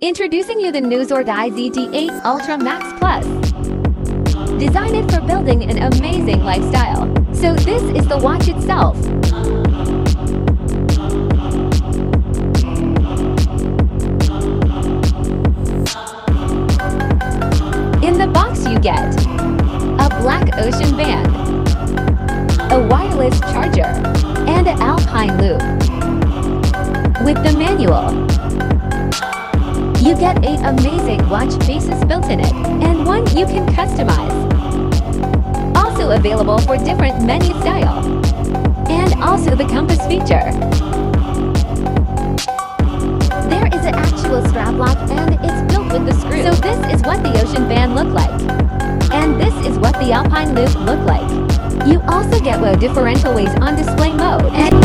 Introducing you the new zd8 Ultra Max Plus. Designed for building an amazing lifestyle. So this is the watch itself. In the box you get a black ocean band, a wireless charger, and an alpine loop. With the manual, you get 8 amazing watch faces built in it, and one you can customize. Also available for different menu style, and also the compass feature. There is an actual strap lock and it's built with the screw. So this is what the ocean band look like. And this is what the alpine loop look like. You also get differential ways on display mode. And